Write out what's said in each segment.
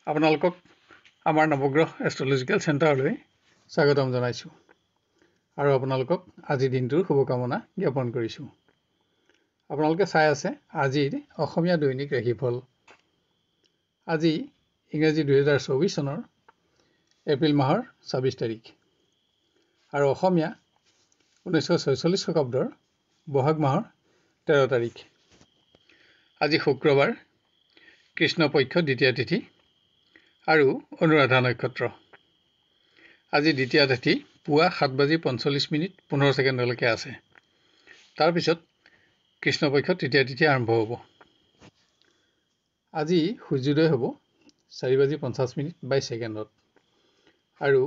আপোনালোকক আমাৰ নৱগ্ৰহ এষ্ট্ৰলজিকেল চেণ্টাৰলৈ স্বাগতম জনাইছোঁ আৰু আপোনালোকক আজিৰ দিনটোৰ শুভকামনা জ্ঞাপন কৰিছোঁ। আপোনালোকে চাই আছে আজিৰ অসমীয়া দৈনিক ৰাশিফল। আজি ইংৰাজী 2024 চনৰ এপ্ৰিল মাহৰ 26 তাৰিখ আৰু অসমীয়া 1946 শকাব্দৰ বহাগ মাহৰ 13 তাৰিখ। আজি শুক্ৰবাৰ, কৃষ্ণপক্ষ দ্বিতীয়া তিথি আৰু অনুৰাধা নক্ষত্ৰ। আজি দ্বিতীয়া তিথি পুৱা 7:45:15 আছে। তাৰপিছত কৃষ্ণপক্ষ তৃতীয়া তিথি আৰম্ভ হ'ব। আজি সূৰ্যোদয় হ'ব 4:50:22 আৰু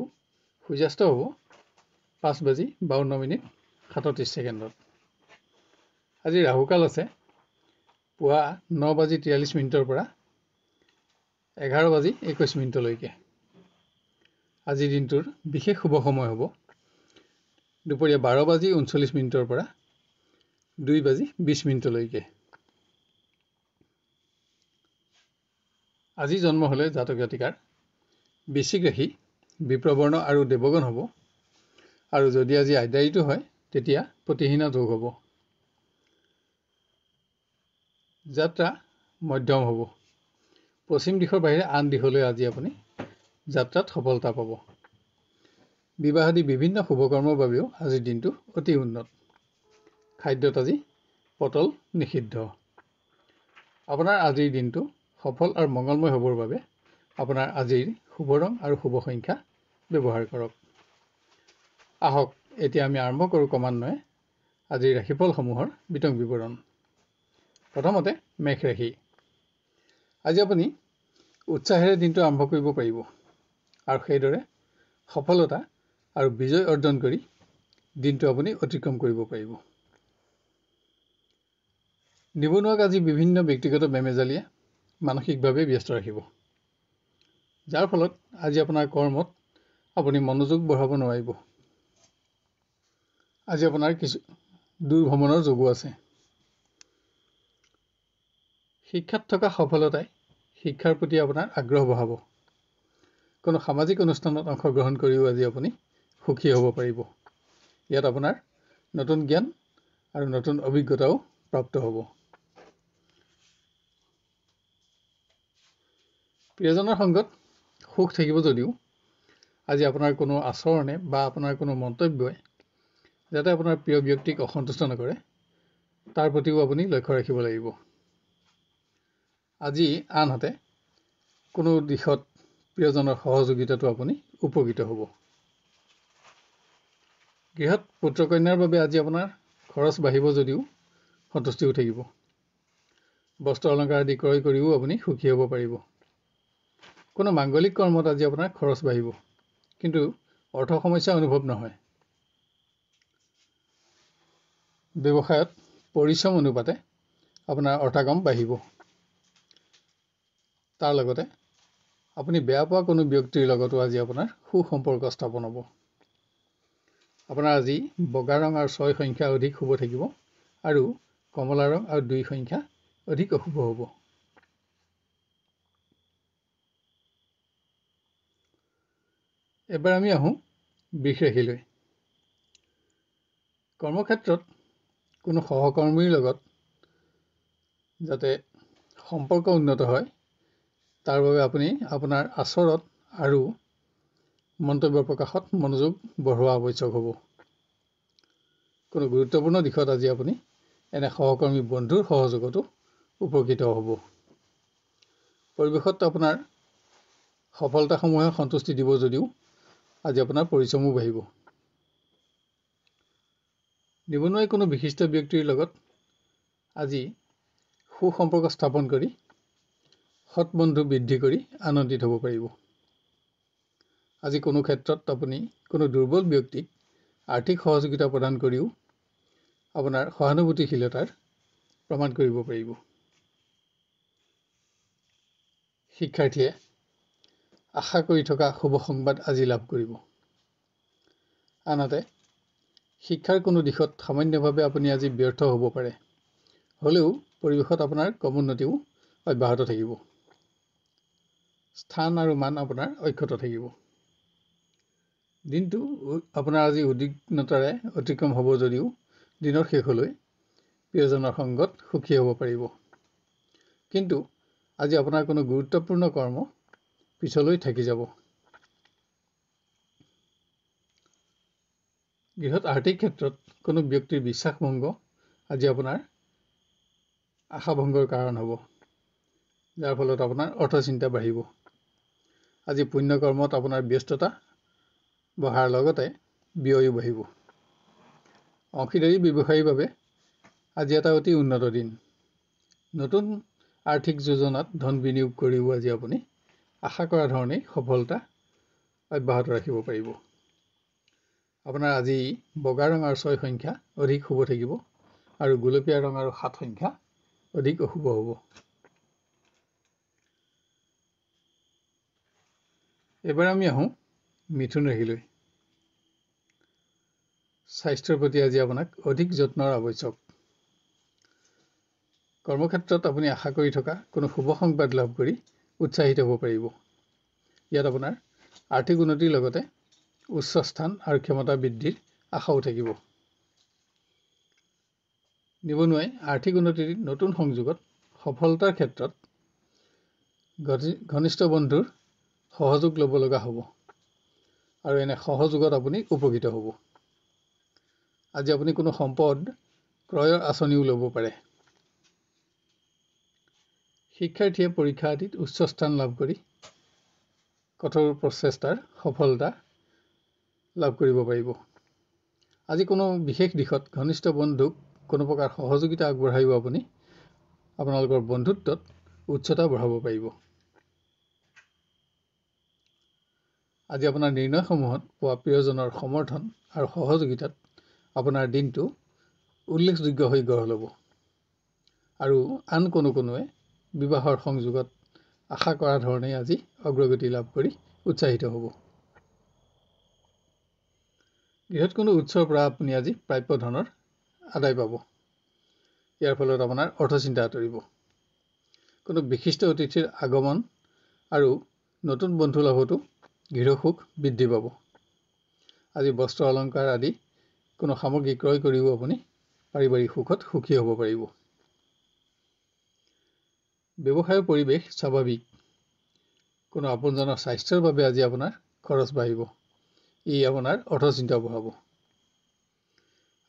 সূৰ্যাস্ত হ'ব 5:52:37। আজি ৰাহুকাল আছে পুৱা 9:43 পৰা 11:21 আজিৰ দিনটোৰ বিশেষ শুভ সময় হ'ব দুপৰীয়া 12:39 পৰা 2:20 আজি জন্ম হ'লে জাতক জাতিকাৰ বৃশ্চিক ৰাশি, বিপ্ৰবৰ্ণ আৰু দেৱগণ হ'ব আৰু যদি আজি আইদাৰিটো হয় তেতিয়া প্ৰতিহীনা যোগ হ'ব। যাত্ৰা মধ্যম হ'ব। পশ্চিম দিশৰ বাহিৰে আন দিশলৈ আজি আপুনি যাত্ৰাত সফলতা পাব। বিবাহ আদি বিভিন্ন শুভকৰ্মৰ বাবেও আজিৰ দিনটো অতি উন্নত। খাদ্যত আজি পটল নিষিদ্ধ। আপোনাৰ আজিৰ দিনটো সফল আৰু মংগলময় হ'বৰ বাবে আপোনাৰ আজিৰ শুভ ৰং আৰু শুভ সংখ্যা ব্যৱহাৰ কৰক। আহক এতিয়া আমি আৰম্ভ কৰোঁ ক্ৰমান্বয়ে আজিৰ ৰাশিফলসমূহৰ বিতং বিৱৰণ। প্ৰথমতে মেষ ৰাশি। আজি আপুনি উৎসাহেৰে দিনটো আৰম্ভ কৰিব পাৰিব আৰু সেইদৰে সফলতা আৰু বিজয় অৰ্জন কৰি দিনটো আপুনি অতিক্ৰম কৰিব পাৰিব। নিবনুৱাক আজি বিভিন্ন ব্যক্তিগত বেমেজালিয়ে মানসিকভাৱে ব্যস্ত ৰাখিব, যাৰ ফলত আজি আপোনাৰ কৰ্মত আপুনি মনোযোগ বঢ়াব নোৱাৰিব। আজি আপোনাৰ কিছু দূৰ ভ্ৰমণৰ যোগো আছে। শিক্ষাত থকা সফলতাই শিক্ষাৰ প্ৰতি আপোনাৰ আগ্ৰহ বঢ়াব। কোনো সামাজিক অনুষ্ঠানত অংশগ্ৰহণ কৰিও আজি আপুনি সুখী হ'ব পাৰিব। ইয়াত আপোনাৰ নতুন জ্ঞান আৰু নতুন অভিজ্ঞতাও প্ৰাপ্ত হ'ব। প্ৰিয়জনৰ সংগত সুখ থাকিব যদিও আজি আপোনাৰ কোনো আচৰণে বা আপোনাৰ কোনো মন্তব্যই যাতে আপোনাৰ প্ৰিয় ব্যক্তিক অসন্তুষ্ট নকৰে তাৰ প্ৰতিও আপুনি লক্ষ্য ৰাখিব লাগিব। আজি আনহাতে কোনো দিশত প্ৰিয়জনৰ সহযোগিতাটো আপুনি উপকৃত হ'ব। গৃহত পুত্ৰকন্যাৰ বাবে আজি আপোনাৰ খৰচ বাঢ়িব যদিও সন্তুষ্টিও থাকিব। বস্ত্ৰ অলংকাৰ আদি ক্ৰয় কৰিও আপুনি সুখী হ'ব পাৰিব। কোনো মাংগলিক কৰ্মত আজি আপোনাৰ খৰচ বাঢ়িব, কিন্তু অৰ্থ সমস্যা অনুভৱ নহয়। ব্যৱসায়ত পৰিশ্ৰম অনুপাতে আপোনাৰ অৰ্থাগম বাঢ়িব। তাৰ লগতে আপুনি বেয়া পোৱা কোনো ব্যক্তিৰ লগতো আজি আপোনাৰ সুসম্পৰ্ক স্থাপন হ'ব। আপোনাৰ আজি বগা ৰং আৰু 6 সংখ্যা অধিক শুভ থাকিব আৰু কমলা ৰং আৰু 2 সংখ্যা অধিক অশুভ হ'ব। এবাৰ আমি আহোঁ বৃষ ৰাশিলৈ। কৰ্মক্ষেত্ৰত কোনো সহকৰ্মীৰ লগত যাতে সম্পৰ্ক উন্নত হয় তাৰ বাবে আপুনি আপোনাৰ আচৰণ আৰু মন্তব্য প্ৰকাশত মনোযোগ বঢ়োৱা আৱশ্যক হ'ব। কোনো গুৰুত্বপূৰ্ণ দিশত আজি আপুনি এনে সহকৰ্মী বন্ধুৰ সহযোগতো উপকৃত হ'ব। পৰিৱেশত আপোনাৰ সফলতাসমূহে সন্তুষ্টি দিব যদিও আজি আপোনাৰ পৰিশ্ৰমো বাঢ়িব। নিবনুৱাই কোনো বিশিষ্ট ব্যক্তিৰ লগত আজি সুসম্পৰ্ক স্থাপন কৰি সৎ বন্ধু বৃদ্ধি কৰি আনন্দিত হ'ব পাৰিব। আজি কোনো ক্ষেত্ৰত আপুনি কোনো দুৰ্বল ব্যক্তিক আৰ্থিক সহযোগিতা প্ৰদান কৰিও আপোনাৰ সহানুভূতিশীলতাৰ প্ৰমাণ কৰিব পাৰিব। শিক্ষাৰ্থীয়ে আশা কৰি থকা শুভ সংবাদ আজি লাভ কৰিব। আনহাতে শিক্ষাৰ কোনো দিশত সামান্যভাৱে আপুনি আজি ব্যৰ্থ হ'ব পাৰে, হ'লেও পৰিৱেশত আপোনাৰ ক্ৰমোন্নতিও অব্যাহত থাকিব। স্থান আৰু মান আপোনাৰ অক্ষত থাকিব। দিনটো আপোনাৰ আজি উদ্বিগ্নতাৰে অতিক্ৰম হ'ব যদিও দিনৰ শেষলৈ প্ৰিয়জনৰ সংগত সুখী হ'ব পাৰিব। কিন্তু আজি আপোনাৰ কোনো গুৰুত্বপূৰ্ণ কৰ্ম পিছলৈ থাকি যাব। গৃহত আৰ্থিক ক্ষেত্ৰত কোনো ব্যক্তিৰ বিশ্বাসভংগ আজি আপোনাৰ আশাভংগৰ কাৰণ হ'ব, যাৰ ফলত আপোনাৰ অৰ্থচিন্তা বাঢ়িব। আজি পুণ্য কৰ্মত আপোনাৰ ব্যস্ততা বঢ়াৰ লগতে ব্যয়ো বাঢ়িব। অংশীদাৰী ব্যৱসায়ীৰ বাবে আজি এটা অতি উন্নত দিন। নতুন আৰ্থিক যোজনাত ধন বিনিয়োগ কৰিও আজি আপুনি আশা কৰা ধৰণেই সফলতা অব্যাহত ৰাখিব পাৰিব। আপোনাৰ আজি বগা ৰং আৰু 6 সংখ্যা অধিক শুভ থাকিব আৰু গুলপীয়া ৰং আৰু 7 সংখ্যা অধিক অশুভ হ'ব। এবাৰ আমি আহোঁ মিথুন ৰাশিলৈ। স্বাস্থ্যৰ প্ৰতি আজি আপোনাক অধিক যত্নৰ আৱশ্যক। কৰ্মক্ষেত্ৰত আপুনি আশা কৰি থকা কোনো শুভ সংবাদ লাভ কৰি উৎসাহিত হ'ব পাৰিব। ইয়াত আপোনাৰ আৰ্থিক উন্নতিৰ লগতে উচ্চ স্থান আৰু ক্ষমতা বৃদ্ধিৰ আশাও থাকিব। নিবনুৱাই আৰ্থিক উন্নতিৰ নতুন সংযোগত সফলতাৰ ক্ষেত্ৰত ঘনিষ্ঠ বন্ধুৰ সহযোগ ল'ব লগা হ'ব আৰু এনে সহযোগত আপুনি উপকৃত হ'ব। আজি আপুনি কোনো সম্পদ ক্ৰয়ৰ আঁচনিও ল'ব পাৰে। শিক্ষাৰ্থীয়ে পৰীক্ষা আদিত উচ্চ স্থান লাভ কৰি কঠোৰ প্ৰচেষ্টাৰ সফলতা লাভ কৰিব পাৰিব। আজি কোনো বিশেষ দিশত ঘনিষ্ঠ বন্ধুক কোনো প্ৰকাৰ সহযোগিতা আগবঢ়াইও আপুনি আপোনালোকৰ বন্ধুত্বত উচ্চতা বঢ়াব পাৰিব। আজি আপোনাৰ নিৰ্ণয়সমূহত পোৱা প্ৰিয়জনৰ সমৰ্থন আৰু সহযোগিতাত আপোনাৰ দিনটো উল্লেখযোগ্য হৈ গঢ় ল'ব আৰু আন কোনোৱে বিবাহৰ সংযোগত আশা কৰা ধৰণে আজি অগ্ৰগতি লাভ কৰি উৎসাহিত হ'ব। গৃহত কোনো উৎসৰ পৰা আপুনি আজি প্ৰাপ্য ধনৰ আদায় পাব। ইয়াৰ ফলত আপোনাৰ অৰ্থচিন্তা আঁতৰিব। কোনো বিশিষ্ট অতিথিৰ আগমন আৰু নতুন বন্ধু লাভতো গৃহসুখ বৃদ্ধি পাব। আজি বস্ত্ৰ অলংকাৰ আদি কোনো সামগ্ৰী ক্ৰয় কৰিও আপুনি পাৰিবাৰিক সুখত সুখী হ'ব পাৰিব। ব্যৱসায়ৰ পৰিৱেশ স্বাভাৱিক। কোনো আপোনজনৰ স্বাস্থ্যৰ বাবে আজি আপোনাৰ খৰচ বাঢ়িব। ই আপোনাৰ অৰ্থচিন্তা বঢ়াব।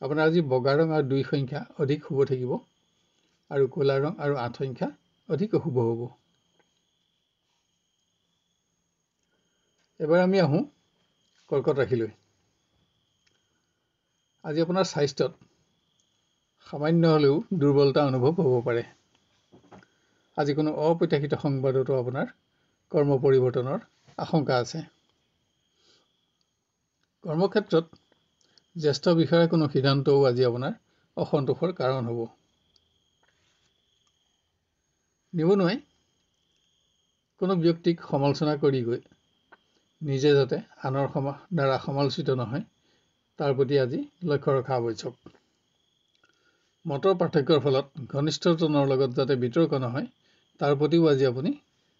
আপোনাৰ আজি বগা ৰং আৰু 2 সংখ্যা অধিক শুভ থাকিব আৰু ক'লা ৰং আৰু 8 সংখ্যা অধিক অশুভ হ'ব। এবাৰ আমি আহোঁ কৰ্কট ৰাশিলৈ। আজি আপোনাৰ স্বাস্থ্যত সামান্য হ'লেও দুৰ্বলতা অনুভৱ হ'ব পাৰে। আজি কোনো অপ্ৰত্যাশিত সংবাদতো আপোনাৰ কৰ্ম পৰিৱৰ্তনৰ আশংকা আছে। কৰ্মক্ষেত্ৰত জ্যেষ্ঠ বিষয়াৰ কোনো সিদ্ধান্তও আজি আপোনাৰ অসন্তোষৰ কাৰণ হ'ব। নিবনুৱাই কোনো ব্যক্তিক সমালোচনা কৰি গৈ নিজে যাতে আনৰ দ্বাৰা সমালোচিত নহয় তাৰ প্ৰতি আজি লক্ষ্য ৰখা আৱশ্যক। মতৰ পাৰ্থক্যৰ ফলত ঘনিষ্ঠজনৰ লগত যাতে বিতৰ্ক নহয় তাৰ প্ৰতিও আজি আপুনি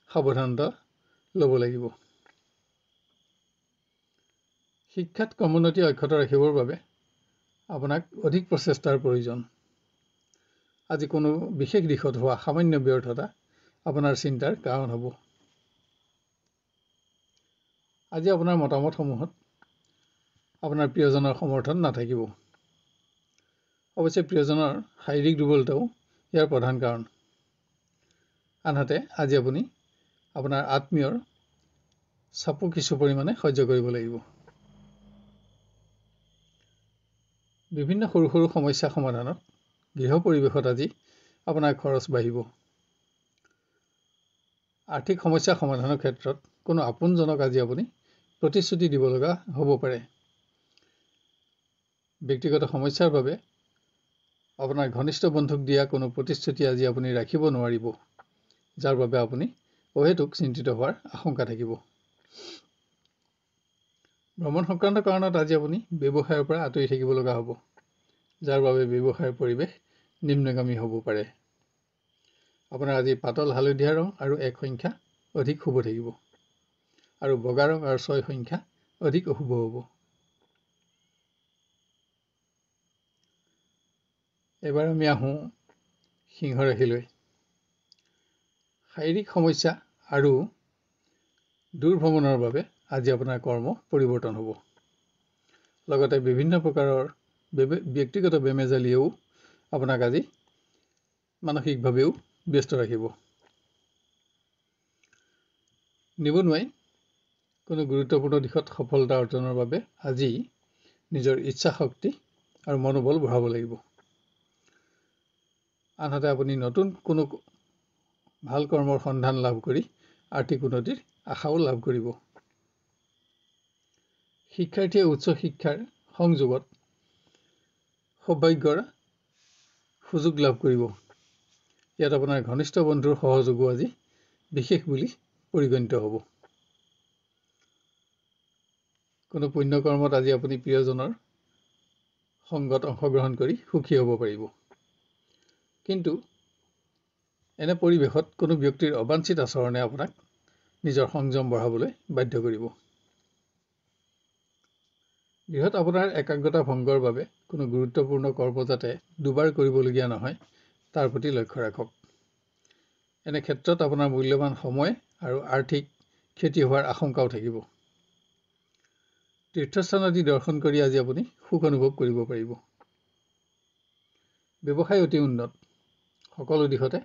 সাৱধানতা ল'ব লাগিব। শিক্ষাত ক্ৰমোন্নতি অক্ষত ৰাখিবৰ বাবে আপোনাক অধিক প্ৰচেষ্টাৰ প্ৰয়োজন। আজি কোনো বিশেষ দিশত হোৱা সামান্য ব্যৰ্থতা আপোনাৰ চিন্তাৰ কাৰণ হ'ব। আজি আপোনাৰ মতামতসমূহত আপোনাৰ প্ৰিয়জনৰ সমৰ্থন নাথাকিব। অৱশ্যে প্ৰিয়জনৰ শাৰীৰিক দুৰ্বলতাও ইয়াৰ প্ৰধান কাৰণ। আনহাতে আজি আপুনি আপোনাৰ আত্মীয়ৰ চাপো কিছু পৰিমাণে সহ্য কৰিব লাগিব। বিভিন্ন সৰু সৰু সমস্যা সমাধানত গৃহ পৰিৱেশত আজি আপোনাৰ খৰচ বাঢ়িব। আৰ্থিক সমস্যা সমাধানৰ ক্ষেত্ৰত কোনো আপোনজনক আজি আপুনি প্ৰতিশ্ৰুতি দিব লগা হ'ব পাৰে। ব্যক্তিগত সমস্যাৰ বাবে আপোনাৰ ঘনিষ্ঠ বন্ধুক দিয়া কোনো প্ৰতিশ্ৰুতি আজি আপুনি ৰাখিব নোৱাৰিব, যাৰ বাবে আপুনি অহেতুক চিন্তিত হোৱাৰ আশংকা থাকিব। ভ্ৰমণ সংক্ৰান্ত কাৰণত আজি আপুনি ব্যৱসায়ৰ পৰা আঁতৰি থাকিব লগা হ'ব, যাৰ বাবে ব্যৱসায়ৰ পৰিৱেশ নিম্নগামী হ'ব পাৰে। আপোনাৰ আজি পাতল হালধীয়া ৰং আৰু 1 সংখ্যা অধিক শুভ থাকিব। আৰু বগা ৰং আৰু 6 সংখ্যা অধিক অশুভ হ'ব। এবাৰ আমি আহোঁ সিংহ ৰাশিলৈ। শাৰীৰিক সমস্যা আৰু দূৰ ভ্ৰমণৰ বাবে আজি আপোনাৰ কৰ্ম পৰিৱৰ্তন হ'ব। লগতে বিভিন্ন প্ৰকাৰৰ ব্যক্তিগত বেমেজালিয়েও আপোনাক আজি মানসিকভাৱেও ব্যস্ত ৰাখিব। নিবনুৱাই কোনো গুৰুত্বপূৰ্ণ দিশত সফলতা অৰ্জনৰ বাবে আজি নিজৰ ইচ্ছা শক্তি আৰু মনোবল বঢ়াব লাগিব। আনহাতে আপুনি নতুন কোনো ভাল কৰ্মৰ সন্ধান লাভ কৰি আৰ্থিক উন্নতিৰ আশাও লাভ কৰিব। শিক্ষাৰ্থীয়ে উচ্চ শিক্ষাৰ সংযোগত সৌভাগ্যৰ সুযোগ লাভ কৰিব। ইয়াত আপোনাৰ ঘনিষ্ঠ বন্ধুৰ সহযোগো আজি বিশেষ বুলি পৰিগণিত হ'ব। কোনো পুণ্যকৰ্মত আজি আপুনি প্ৰিয়জনৰ সংগত অংশগ্ৰহণ কৰি সুখী হ'ব পাৰিব। কিন্তু এনে পৰিৱেশত কোনো ব্যক্তিৰ অবাঞ্ছিত আচৰণে আপোনাক নিজৰ সংযম বঢ়াবলৈ বাধ্য কৰিব। গৃহত আপোনাৰ একাগ্ৰতা ভংগৰ বাবে কোনো গুৰুত্বপূৰ্ণ কৰ্ম যাতে দুবাৰ কৰিবলগীয়া নহয় তাৰ প্ৰতি লক্ষ্য ৰাখক। এনে ক্ষেত্ৰত আপোনাৰ মূল্যৱান সময় আৰু আৰ্থিক ক্ষতি হোৱাৰ আশংকাও থাকিব। তীৰ্থস্থান আদি দৰ্শন কৰি আজি আপুনি সুখ অনুভৱ কৰিব পাৰিব। ব্যৱসায় অতি উন্নত। সকলো দিশতে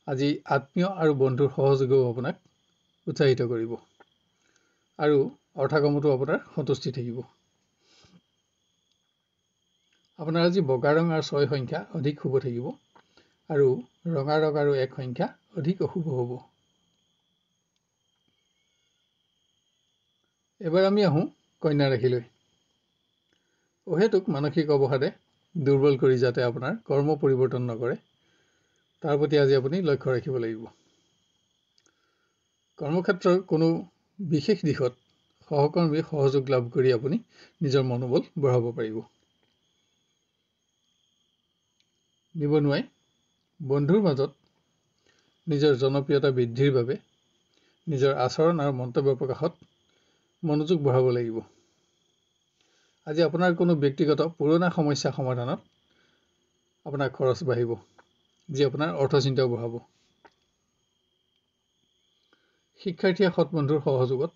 আজি আত্মীয় আৰু বন্ধুৰ সহযোগেও আপোনাক উৎসাহিত কৰিব আৰু অৰ্থকামতো আপোনাৰ সন্তুষ্টি থাকিব। আপোনাৰ আজি বগা ৰং আৰু 6 সংখ্যা অধিক শুভ থাকিব আৰু ৰঙা ৰং আৰু 1 সংখ্যা অধিক অশুভ হ'ব। এবাৰ আমি আহোঁ কন্যা ৰাশিলৈ। অহেতুক মানসিক অৱসাদে দুৰ্বল কৰি যাতে আপোনাৰ কৰ্ম পৰিৱৰ্তন নকৰে তাৰ প্ৰতি আজি আপুনি লক্ষ্য ৰাখিব লাগিব। কৰ্মক্ষেত্ৰৰ কোনো বিশেষ দিশত সহকৰ্মীৰ সহযোগ লাভ কৰি আপুনি নিজৰ মনোবল বঢ়াব পাৰিব। নিবনুৱাই বন্ধুৰ মাজত নিজৰ জনপ্ৰিয়তা বৃদ্ধিৰ বাবে নিজৰ আচৰণ আৰু মন্তব্য প্ৰকাশত মনোযোগ বঢ়াব লাগিব। আজি আপোনাৰ কোনো ব্যক্তিগত পুৰণা সমস্যা সমাধানত আপোনাৰ খৰচ বাঢ়িব, যি আপোনাৰ অৰ্থচিন্তাও বঢ়াব। শিক্ষাৰ্থীয়ে সৎ বন্ধুৰ সহযোগত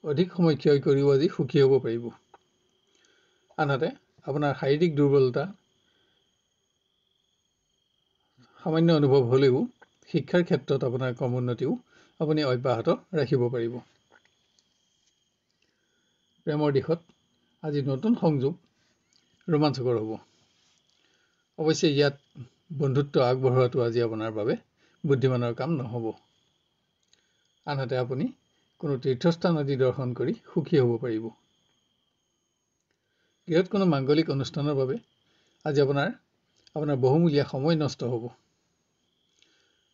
অধিক সময় ক্ষয় কৰিও আজি সুখী হ'ব পাৰিব। আনহাতে আপোনাৰ শাৰীৰিক দুৰ্বলতা সামান্য অনুভৱ হ'লেও শিক্ষাৰ ক্ষেত্ৰত আপোনাৰ ক্ৰমোন্নতিও আপুনি অব্যাহত ৰাখিব পাৰিব। প্ৰেমৰ দিশত আজি নতুন সংযোগ ৰোমাঞ্চকৰ হ'ব। অৱশ্যে ইয়াত বন্ধুত্ব আগবঢ়োৱাটো আজি আপোনাৰ বাবে বুদ্ধিমানৰ কাম নহ'ব। আনহাতে আপুনি কোনো তীৰ্থস্থান আদি দৰ্শন কৰি সুখী হ'ব পাৰিব। গৃহত কোনো মাংগলিক অনুষ্ঠানৰ বাবে আজি আপোনাৰ বহুমূলীয়া সময় নষ্ট হ'ব।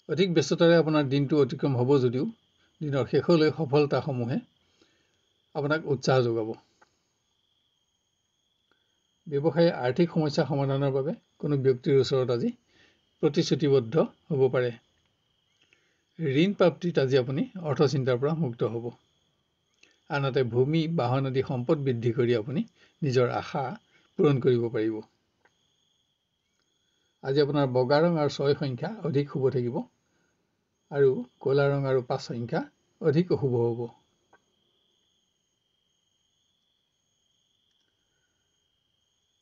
অধিক ব্যস্ততাৰে আপোনাৰ দিনটো অতিক্ৰম হ'ব যদিও দিনৰ শেষলৈ সফলতাসমূহে আপোনাক উৎসাহ যোগাব। ব্যৱসায়ী আৰ্থিক সমস্যা সমাধানৰ বাবে কোনো ব্যক্তিৰ ওচৰত আজি প্ৰতিশ্ৰুতিবদ্ধ হ'ব পাৰে। ঋণ প্ৰাপ্তিত আজি আপুনি অৰ্থচিন্তাৰ পৰা মুক্ত হ'ব। আনহাতে ভূমি বাহন আদি সম্পদ বৃদ্ধি কৰি আপুনি নিজৰ আশা পূৰণ কৰিব পাৰিব। আজি আপোনাৰ বগা ৰং আৰু 6 সংখ্যা অধিক শুভ থাকিব আৰু ক'লা ৰং আৰু 5 সংখ্যা অধিক অশুভ হ'ব।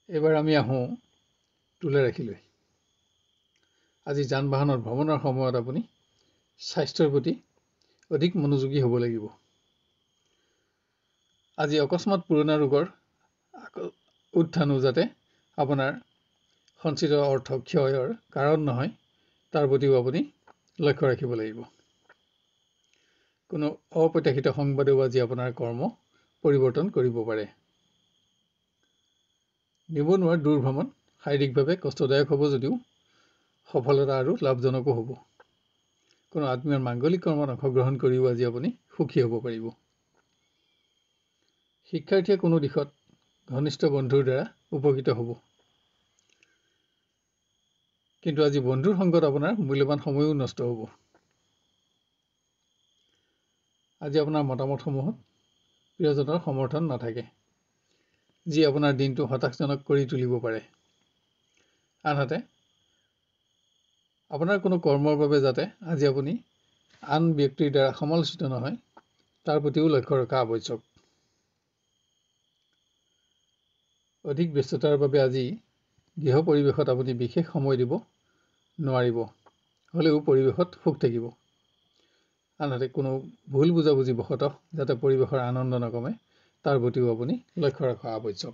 এবাৰ আমি আহোঁ তুলা ৰাশিলৈ। আজি যান বাহনৰ ভ্ৰমণৰ সময়ত আপুনি স্বাস্থ্যৰ প্ৰতি অধিক মনোযোগী হ'ব লাগিব। আজি অকস্মাত পুৰণা ৰোগৰ উত্থানো যাতে আপোনাৰ সঞ্চিত অৰ্থ ক্ষয়ৰ কাৰণ নহয় তাৰ প্ৰতিও আপুনি লক্ষ্য ৰাখিব লাগিব। কোনো অপ্ৰত্যাশিত সংবাদেও আজি আপোনাৰ কৰ্ম পৰিৱৰ্তন কৰিব পাৰে। নিবনুৱাৰ দূৰ ভ্ৰমণ শাৰীৰিকভাৱে কষ্টদায়ক হ'ব যদিও সফলতা আৰু লাভজনকো হ'ব। কোনো আত্মীয়ৰ মাংগলিক কৰ্মত অংশগ্ৰহণ কৰিও আজি আপুনি সুখী হ'ব পাৰিব। শিক্ষাৰ্থীয়ে কোনো দিশত ঘনিষ্ঠ বন্ধুৰ দ্বাৰা উপকৃত হ'ব। কিন্তু আজি বন্ধুৰ সংগত আপোনাৰ মূল্যৱান সময়ো নষ্ট হ'ব। আজি আপোনাৰ মতামতসমূহত প্ৰিয়জনৰ সমৰ্থন নাথাকে, যি আপোনাৰ দিনটো হতাশজনক কৰি তুলিব পাৰে। আনহাতে আপোনাৰ কোনো কৰ্মৰ বাবে যাতে আজি আপুনি আন ব্যক্তিৰ দ্বাৰা সমালোচিত নহয়, তাৰ প্ৰতিও লক্ষ্য ৰখা আৱশ্যক। অধিক ব্যস্ততাৰ বাবে আজি গৃহ পৰিৱেশত আপুনি বিশেষ সময় দিব নোৱাৰিব, হ'লেও পৰিৱেশত সুখ থাকিব। আনহাতে কোনো ভুল বুজাবুজি বশতঃ যাতে পৰিৱেশৰ আনন্দ নকমে, তাৰ প্ৰতিও আপুনি লক্ষ্য ৰখা আৱশ্যক।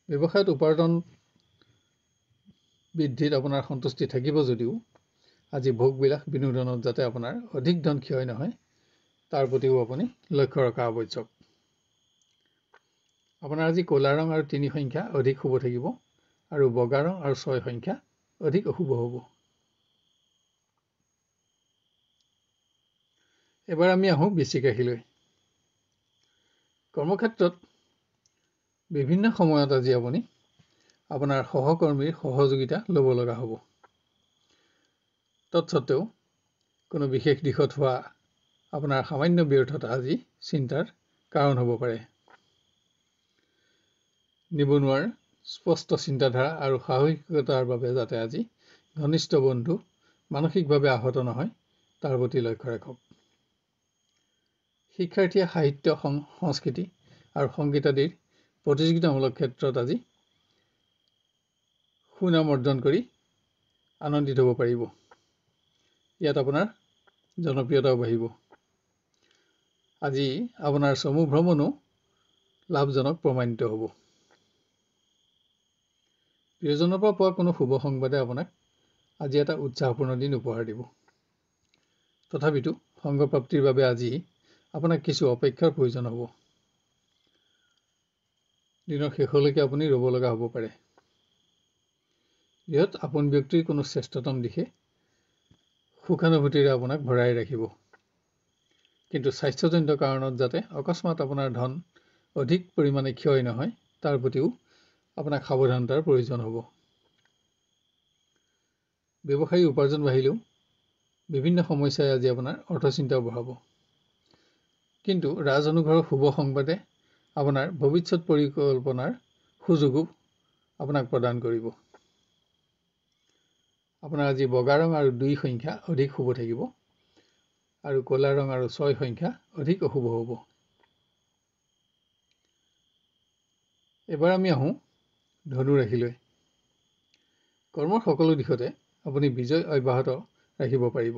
ব্যৱসায়ত উপাৰ্জন বৃদ্ধিত আপোনাৰ সন্তুষ্টি থাকিব যদিও আজি ভোগবিলাস বিনোদনত যাতে আপোনাৰ অধিক ধন ক্ষয় নহয়, তাৰ প্ৰতিও আপুনি লক্ষ্য ৰখা আৱশ্যক। আপোনাৰ আজি ক'লা ৰং আৰু 3 সংখ্যা অধিক শুভ থাকিব, আৰু বগা ৰং আৰু 6 সংখ্যা অধিক অশুভ হ'ব। এবাৰ আমি আহোঁ বৃশ্চিক ৰাশিলৈ। কৰ্মক্ষেত্ৰত বিভিন্ন সময়ত আজি আপুনি আপোনাৰ সহকৰ্মীৰ সহযোগিতা ল'ব লগা হ'ব। তৎসত্ত্বেও কোনো বিশেষ দিশত হোৱা আপোনাৰ সামান্য ব্যৰ্থতা আজি চিন্তাৰ কাৰণ হ'ব পাৰে। নিবনুৱাৰ স্পষ্ট চিন্তাধাৰা আৰু সাহসিকতাৰ বাবে যাতে আজি ঘনিষ্ঠ বন্ধু মানসিকভাৱে আহত নহয়, তাৰ প্ৰতি লক্ষ্য ৰাখক। শিক্ষাৰ্থীয়ে সাহিত্য, সংস্কৃতি আৰু সংগীত আদিৰ প্ৰতিযোগিতামূলক ক্ষেত্ৰত আজি সুনাম অৰ্জন কৰি আনন্দিত হ'ব পাৰিব। ইয়াত আপোনাৰ জনপ্ৰিয়তাও বাঢ়িব। আজি আপোনাৰ চমু ভ্ৰমণো লাভজনক প্ৰমাণিত হ'ব। প্ৰিয়জনৰ পৰা পোৱা কোনো শুভ সংবাদে আপোনাক আজি এটা উৎসাহপূৰ্ণ দিন উপহাৰ দিব। তথাপিতো সংগপ্ৰাপ্তিৰ বাবে আজি আপোনাক কিছু অপেক্ষাৰ প্ৰয়োজন হ'ব। দিনৰ শেষলৈকে আপুনি ৰ'ব লগা হ'ব পাৰে। ইয়াত আপোন ব্যক্তিৰ কোনো শ্ৰেষ্ঠতম দিশে সুখানুভূতিৰে আপোনাক ভৰাই ৰাখিব। কিন্তু স্বাস্থ্যজনিত কাৰণত যাতে অকস্মাত আপোনাৰ ধন অধিক পৰিমাণে ক্ষয় নহয়, তাৰ প্ৰতিও আপোনাক সাৱধানতাৰ প্ৰয়োজন হ'ব। ব্যৱসায়ী উপাৰ্জন বাঢ়িলেও বিভিন্ন সমস্যাই আজি আপোনাৰ অৰ্থচিন্তাও বঢ়াব। কিন্তু ৰাজঅনুগ্ৰহৰ শুভ সংবাদে আপোনাৰ ভৱিষ্যত পৰিকল্পনাৰ সুযোগো আপোনাক প্ৰদান কৰিব। আপোনাৰ আজি বগা ৰং আৰু 2 সংখ্যা অধিক শুভ থাকিব, আৰু ক'লা ৰং আৰু 6 সংখ্যা অধিক অশুভ হ'ব। এবাৰ আমি আহোঁ ধনু ৰাশিলৈ। কৰ্মৰ সকলো দিশতে আপুনি বিজয় অব্যাহত ৰাখিব পাৰিব,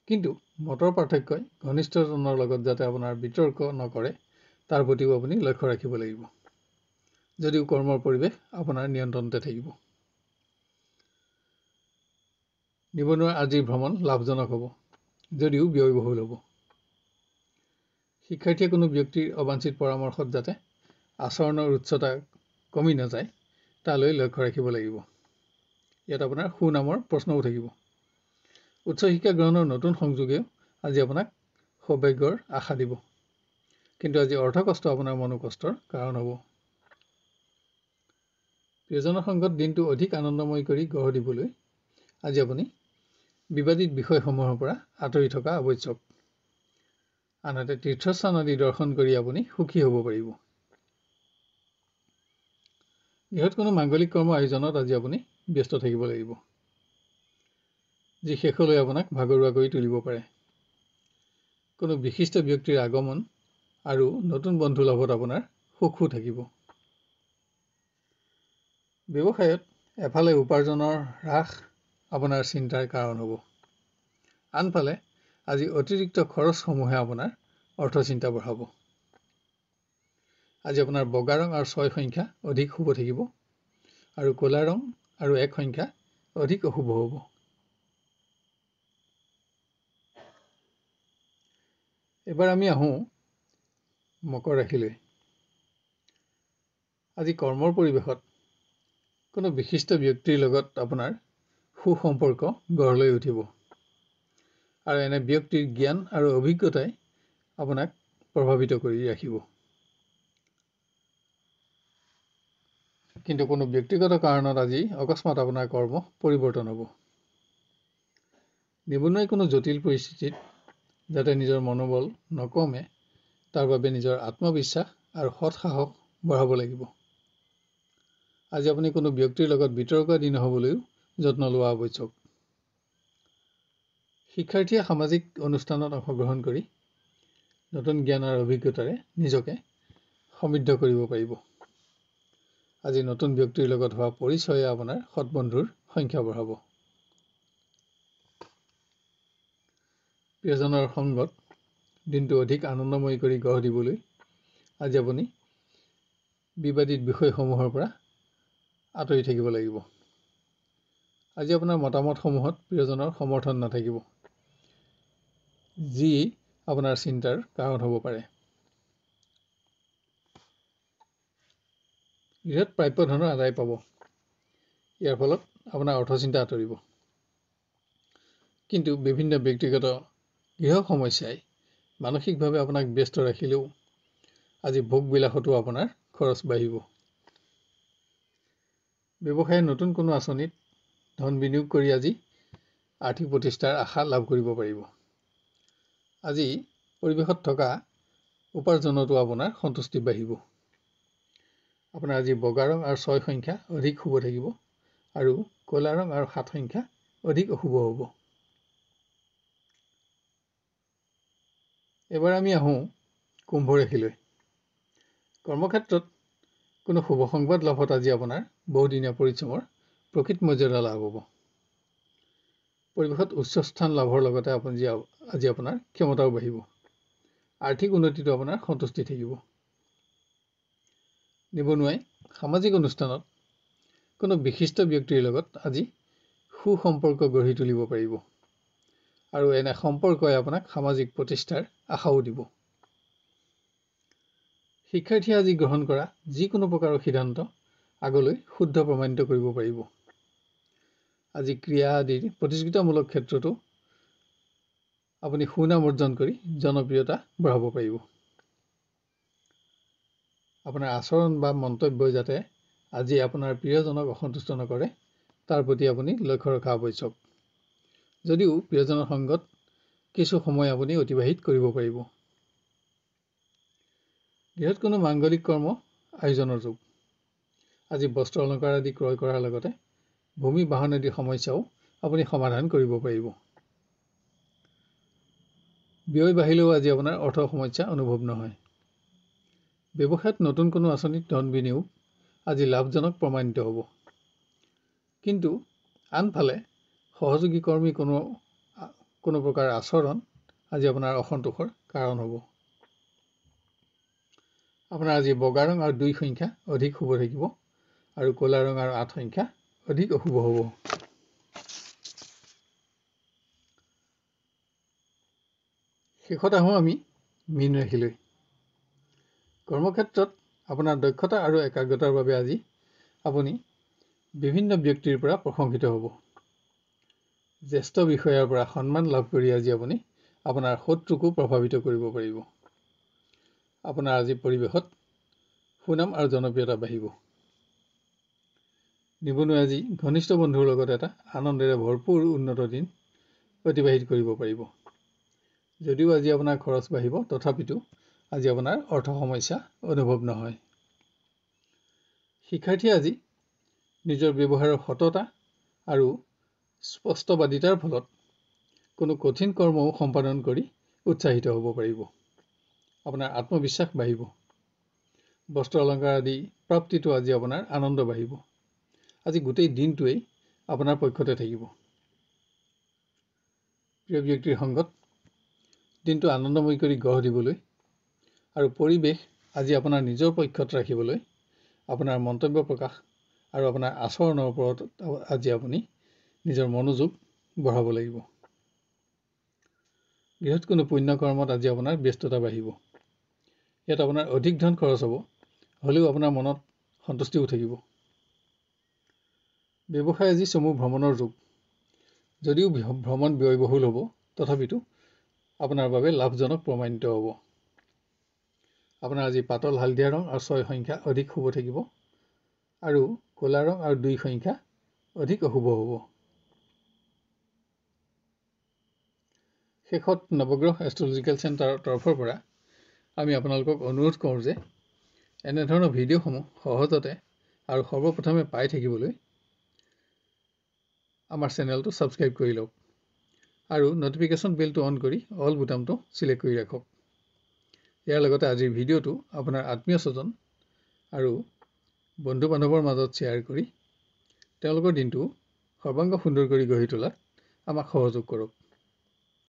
কিন্তু মতৰ পাৰ্থক্যই ঘনিষ্ঠজনৰ লগত যাতে আপোনাৰ বিতৰ্ক নকৰে, তাৰ প্ৰতিও আপুনি লক্ষ্য ৰাখিব লাগিব। যদিও কৰ্মৰ পৰিৱেশ আপোনাৰ নিয়ন্ত্ৰণতে থাকিব। নিবনুৱাৰ আজিৰ ভ্ৰমণ লাভজনক হ'ব, যদিও ব্যয়বহুল হ'ব। শিক্ষাৰ্থীয়ে কোনো ব্যক্তিৰ অবাঞ্ছিত পৰামৰ্শত যাতে আচৰণৰ উচ্চতা কমি নাযায়, তালৈ লক্ষ্য ৰাখিব লাগিব। ইয়াত আপোনাৰ সুনামৰ প্ৰশ্নও থাকিব। উচ্চ শিক্ষা গ্ৰহণৰ নতুন সংযোগেও আজি আপোনাক সৌভাগ্যৰ আশা দিব, কিন্তু আজি অৰ্থকষ্ট আপোনাৰ মনোকষ্টৰ কাৰণ হ'ব। প্ৰিয়জনৰ সংগত দিনটো অধিক আনন্দময় কৰি গঢ় দিবলৈ আজি আপুনি বিবাদিত বিষয়সমূহৰ পৰা আঁতৰি থকা আৱশ্যক। আনহাতে তীৰ্থস্থান আদি দৰ্শন কৰি আপুনি সুখী হ'ব পাৰিব। গৃহত কোনো মাংগলিক কৰ্ম আয়োজনত আজি আপুনি ব্যস্ত থাকিব লাগিব, যি শেষলৈ আপোনাক ভাগৰুৱা কৰি তুলিব পাৰে। কোনো বিশিষ্ট ব্যক্তিৰ আগমন আৰু নতুন বন্ধু লাভত আপোনাৰ সুখো থাকিব। ব্যৱসায়ত এফালে উপাৰ্জনৰ হ্ৰাস আপোনাৰ চিন্তাৰ কাৰণ হ'ব, আনফালে আজি অতিৰিক্ত খৰচসমূহে আপোনাৰ অৰ্থচিন্তা বঢ়াব। আজি আপোনাৰ বগা ৰং আৰু 6 সংখ্যা অধিক শুভ থাকিব, আৰু ক'লা ৰং আৰু 1 সংখ্যা অধিক অশুভ হ'ব। এবাৰ আমি আহোঁ মকৰ ৰাশিলৈ। আজি কৰ্মৰ পৰিৱেশত কোনো বিশিষ্ট ব্যক্তিৰ লগত আপোনাৰ সুসম্পৰ্ক গঢ় লৈ উঠিব, আৰু এনে ব্যক্তিৰ জ্ঞান আৰু অভিজ্ঞতাই আপোনাক প্ৰভাৱিত কৰি ৰাখিব। কিন্তু কোনো ব্যক্তিগত কাৰণত আজি অকস্মাত আপোনাৰ কৰ্ম পৰিৱৰ্তন হ'ব। নিবনুৱাই কোনো জটিল পৰিস্থিতিত যাতে নিজৰ মনোবল নকমে তাৰ বাবে নিজৰ আত্মবিশ্বাস আৰু সৎ সাহস বঢ়াব লাগিব। আজি আপুনি কোনো ব্যক্তিৰ লগত বিতৰ্ক নহ'বলৈও যত্ন লোৱা আৱশ্যক। শিক্ষাৰ্থীয়ে সামাজিক অনুষ্ঠানত অংশগ্ৰহণ কৰি নতুন জ্ঞান আৰু অভিজ্ঞতাৰে নিজকে সমৃদ্ধ কৰিব পাৰিব। আজি নতুন ব্যক্তিৰ লগত হোৱা পৰিচয়ে আপোনাৰ সৎ বন্ধুৰ সংখ্যা বঢ়াব। প্ৰিয়জনৰ সংগত দিনটো অধিক আনন্দময় কৰি গঢ় দিবলৈ আজি আপুনি বিবাদিত বিষয়সমূহৰ পৰা আঁতৰি থাকিব লাগিব। আজি আপোনাৰ মতামতসমূহত প্ৰিয়জনৰ সমৰ্থন নাথাকিব, যি আপোনাৰ চিন্তাৰ কাৰণ হ'ব পাৰে। গৃহত প্ৰাপ্য ধনৰ আদায় পাব। ইয়াৰ ফলত আপোনাৰ অৰ্থচিন্তা আঁতৰিব। কিন্তু বিভিন্ন ব্যক্তিগত গৃহ সমস্যাই মানসিকভাৱে আপোনাক ব্যস্ত ৰাখিলেও আজি ভোগবিলাসতো আপোনাৰ খৰচ বাঢ়িব। ব্যৱসায়ে নতুন কোনো আঁচনিত ধন বিনিয়োগ কৰি আজি আৰ্থিক প্ৰতিষ্ঠাৰ আশা লাভ কৰিব পাৰিব। আজি পৰিৱেশত থকা উপাৰ্জনতো আপোনাৰ সন্তুষ্টি বাঢ়িব। আপোনাৰ আজি বগা ৰং আৰু 6 সংখ্যা অধিক শুভ থাকিব আৰু ক'লা ৰং আৰু 7 সংখ্যা অধিক অশুভ হ'ব। এবাৰ আমি আহোঁ কুম্ভ ৰাশিলৈ। কৰ্মক্ষেত্ৰত কোনো শুভ সংবাদ লাভত আজি আপোনাৰ বহুদিনীয়া পৰিশ্ৰমৰ প্ৰকৃত মৰ্যাদা লাভ হ'ব। পৰিৱেশত উচ্চ স্থান লাভৰ লগতে আজি আপোনাৰ ক্ষমতাও বাঢ়িব। আৰ্থিক উন্নতিটো আপোনাৰ সন্তুষ্টি থাকিব। নিবনুৱাই সামাজিক অনুষ্ঠানত কোনো বিশিষ্ট ব্যক্তিৰ লগত আজি সুসম্পৰ্ক গঢ়ি তুলিব পাৰিব আৰু এনে সম্পৰ্কই আপোনাক সামাজিক প্ৰতিষ্ঠাৰ আশাও দিব। শিক্ষাৰ্থীয়ে আজি গ্ৰহণ কৰা যিকোনো প্ৰকাৰৰ সিদ্ধান্ত আগলৈ শুদ্ধ প্ৰমাণিত কৰিব পাৰিব। আজি ক্ৰীড়া আদিৰ প্ৰতিযোগিতামূলক ক্ষেত্ৰতো আপুনি সুনাম অৰ্জন কৰি জনপ্ৰিয়তা বঢ়াব পাৰিব। আপোনাৰ আচৰণ বা মন্তব্যই যাতে আজি আপোনাৰ প্ৰিয়জনক অসন্তুষ্ট নকৰে তাৰ প্ৰতি আপুনি লক্ষ্য ৰখা আৱশ্যক। যদিও প্ৰিয়জনৰ সংগত কিছু সময় আপুনি অতিবাহিত কৰিব পাৰিব। গৃহত কোনো মাংগলিক কৰ্ম আয়োজনৰ যোগ। আজি বস্ত্ৰ অলংকাৰ আদি ক্ৰয় কৰাৰ লগতে ভূমি বাহন আদিৰ সমস্যাও আপুনি সমাধান কৰিব পাৰিব। ব্যয় বাঢ়িলেও আজি আপোনাৰ অৰ্থ সমস্যা অনুভৱ নহয়। ব্যৱসায়ত নতুন কোনো আঁচনিত ধন বিনিয়োগ আজি লাভজনক প্ৰমাণিত হ'ব। কিন্তু আনফালে সহযোগী কৰ্মী কোনো প্ৰকাৰ আচৰণ আজি আপোনাৰ অসন্তোষৰ কাৰণ হ'ব। আপোনাৰ আজি বগা ৰং আৰু 2 সংখ্যা অধিক শুভ থাকিব আৰু ক'লা ৰং আৰু 8 সংখ্যা অধিক অশুভ হ'ব। শেষত আহোঁ আমি মীন ৰাশিলৈ। কৰ্মক্ষেত্ৰত আপোনাৰ দক্ষতা আৰু একাগ্ৰতাৰ বাবে আজি আপুনি বিভিন্ন ব্যক্তিৰ পৰা প্ৰশংসিত হ'ব। জ্যেষ্ঠ বিষয়াৰ পৰা সন্মান লাভ কৰি আজি আপুনি আপোনাৰ শত্ৰুকো প্ৰভাৱিত কৰিব পাৰিব। আপোনাৰ আজি পৰিৱেশত সুনাম আৰু জনপ্ৰিয়তা বাঢ়িব। নিবনুৱাই আজি ঘনিষ্ঠ বন্ধুৰ লগত এটা আনন্দেৰে ভৰপূৰ উন্নত দিন অতিবাহিত কৰিব পাৰিব। যদিও আজি আপোনাৰ খৰচ বাঢ়িব, তথাপিতো আজি আপোনাৰ অৰ্থ সমস্যা অনুভৱ নহয়। শিক্ষাৰ্থীয়ে আজি নিজৰ ব্যৱহাৰৰ সততা আৰু স্পষ্টবাদিতাৰ ফলত কোনো কঠিন কৰ্মও সম্পাদন কৰি উৎসাহিত হ'ব পাৰিব। আপোনাৰ আত্মবিশ্বাস বাঢ়িব। বস্ত্ৰ অলংকাৰ আদি প্ৰাপ্তিটো আজি আপোনাৰ আনন্দ বাঢ়িব। আজি গোটেই দিনটোৱেই আপোনাৰ পক্ষতে থাকিব। প্ৰিয় ব্যক্তিৰ সংগত দিনটো আনন্দময় কৰি গঢ় দিবলৈ আৰু পৰিৱেশ আজি আপোনাৰ নিজৰ পক্ষত ৰাখিবলৈ আপোনাৰ মন্তব্য প্ৰকাশ আৰু আপোনাৰ আচৰণৰ ওপৰত আজি আপুনি নিজৰ মনোযোগ বঢ়াব লাগিব। গৃহত কোনো পুণ্য কৰ্মত আজি আপোনাৰ ব্যস্ততা বাঢ়িব। ইয়াত আপোনাৰ অধিক ধন খৰচ হ'ব, হ'লেও আপোনাৰ মনত সন্তুষ্টিও থাকিব। ব্যৱসায় আজি চমু ভ্ৰমণৰ যুগ। যদিও ভ্ৰমণ ব্যয়বহুল হ'ব, তথাপিতো আপোনাৰ বাবে লাভজনক প্ৰমাণিত হ'ব। আপোনাৰ আজি পাতল হালধীয়া ৰং আৰু 6 সংখ্যা অধিক শুভ থাকিব আৰু ক'লা ৰং আৰু 2 সংখ্যা অধিক অশুভ হ'ব। শেষত নৱগ্ৰহ এষ্ট্ৰলজিকেল চেণ্টাৰৰ তৰফৰ পৰা আমি আপোনালোকক অনুৰোধ কৰোঁ যে এনেধৰণৰ ভিডিঅ'সমূহ সহজতে আৰু সৰ্বপ্ৰথমে পাই থাকিবলৈ আমাৰ চেনেলটো ছাবস্ক্ৰাইব কৰি লওক আৰু নটিফিকেশ্যন বেলটো অন কৰি অল বুটামটো ছিলেক্ট কৰি ৰাখক। ইয়াৰ লগতে আজিৰ ভিডিঅ'টো আপোনাৰ আত্মীয় স্বজন আৰু বন্ধু বান্ধৱৰ মাজত শ্বেয়াৰ কৰি তেওঁলোকৰ দিনটো সৰ্বাংগ সুন্দৰ কৰি গঢ়ি তোলাত আমাক সহযোগ কৰক।